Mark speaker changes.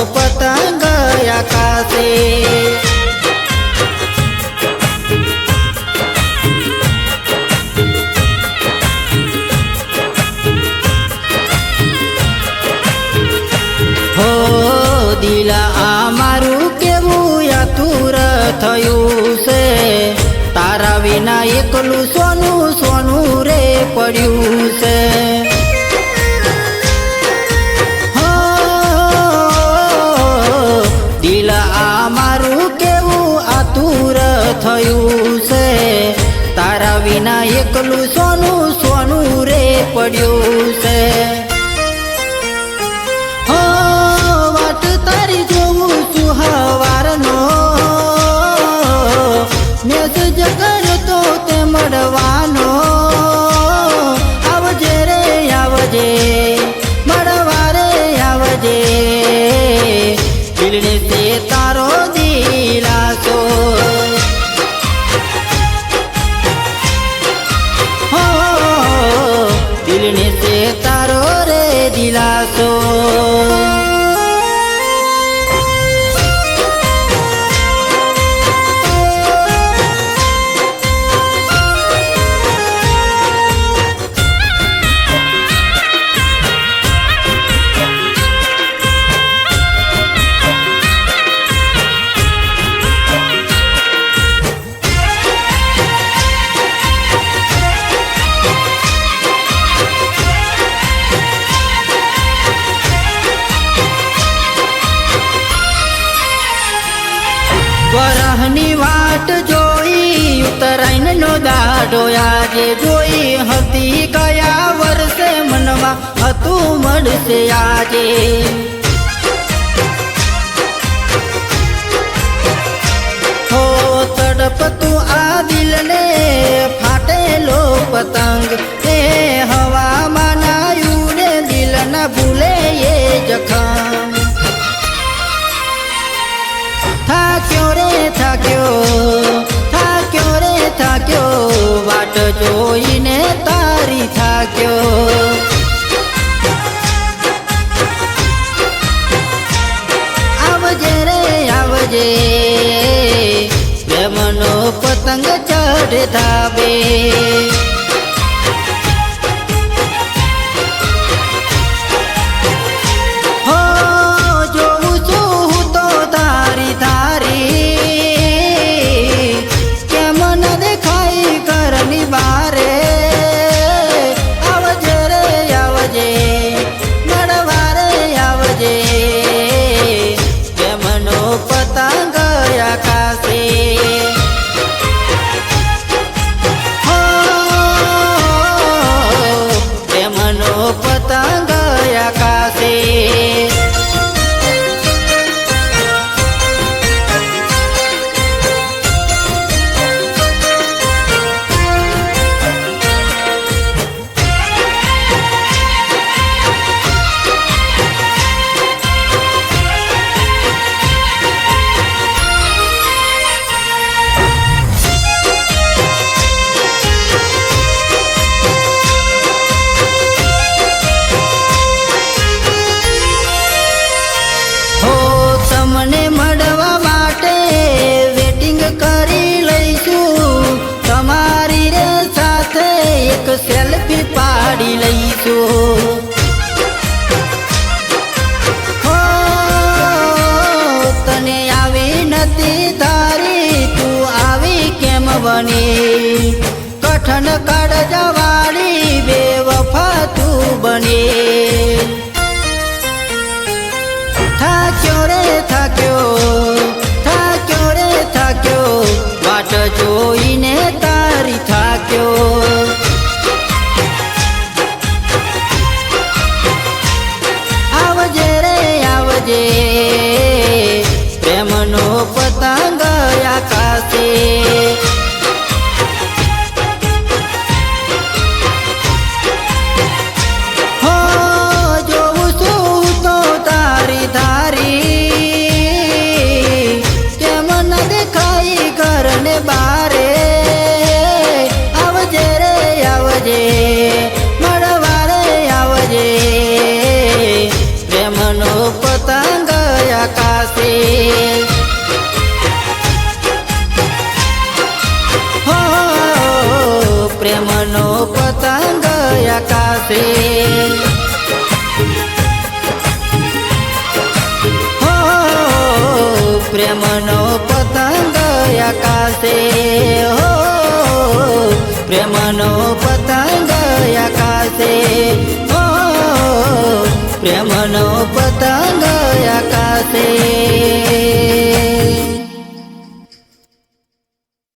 Speaker 1: પતંગ આકાશે હો દિલ આ મારું કેવું આતુર થયું છે તારા વિના એકલું સોનું સોનું રે પડ્યું છે હો દિલ આ મારું કેવું આતુર થયું છે તારા વિના એકલું સોનું સોનું રે પડ્યું છે મેસેજ કરતો તે મળવાનો આવજે રે આવજે મળવા રે આવજે દિલને તે તારો દિલાસો હો દિલને તે તારો રે દિલાસો વરહની વાટ જોઈ ઉત્તરાયણનો દાડો આજે જોઈ હતી ગયા વર્ષે મનમાં હતું મળશે આજે હો તડપતું આ દિલને ફાટેલો પતંગ એ હવામાં નાયું ને દિલ ના ભૂલે એ જખમ થાક્યો રે થાક્યો રે થાક્યો વાટ જોઈને તારી થાક્યો આવજે રે આવજે પ્રેમનો પતંગ ચઢે ધાબે પતંગ આકાશે તમને મળવા માટે વેટિંગ કરી લઈશું તમારી રે સાથે એક સેલ્ફી પાડી લઈશું હો તને આવી નથી તારી તું આવી કેમ બની કઠણ કાઢ જવાળી બેવફા તું બની થાક્યો રે થાક્યો રે થાક્યો વાટ જોઈને તારી થાક્યો આવજે રે આવજે પ્રેમનો પતંગ આકાશે આકાશે હો પ્રેમનો પતંગ આકાશે હો પ્રેમનો પતંગ આકાશે હો પ્રેમનો પતંગ આકાશે હો પ્રેમનો પતંગ આકાશે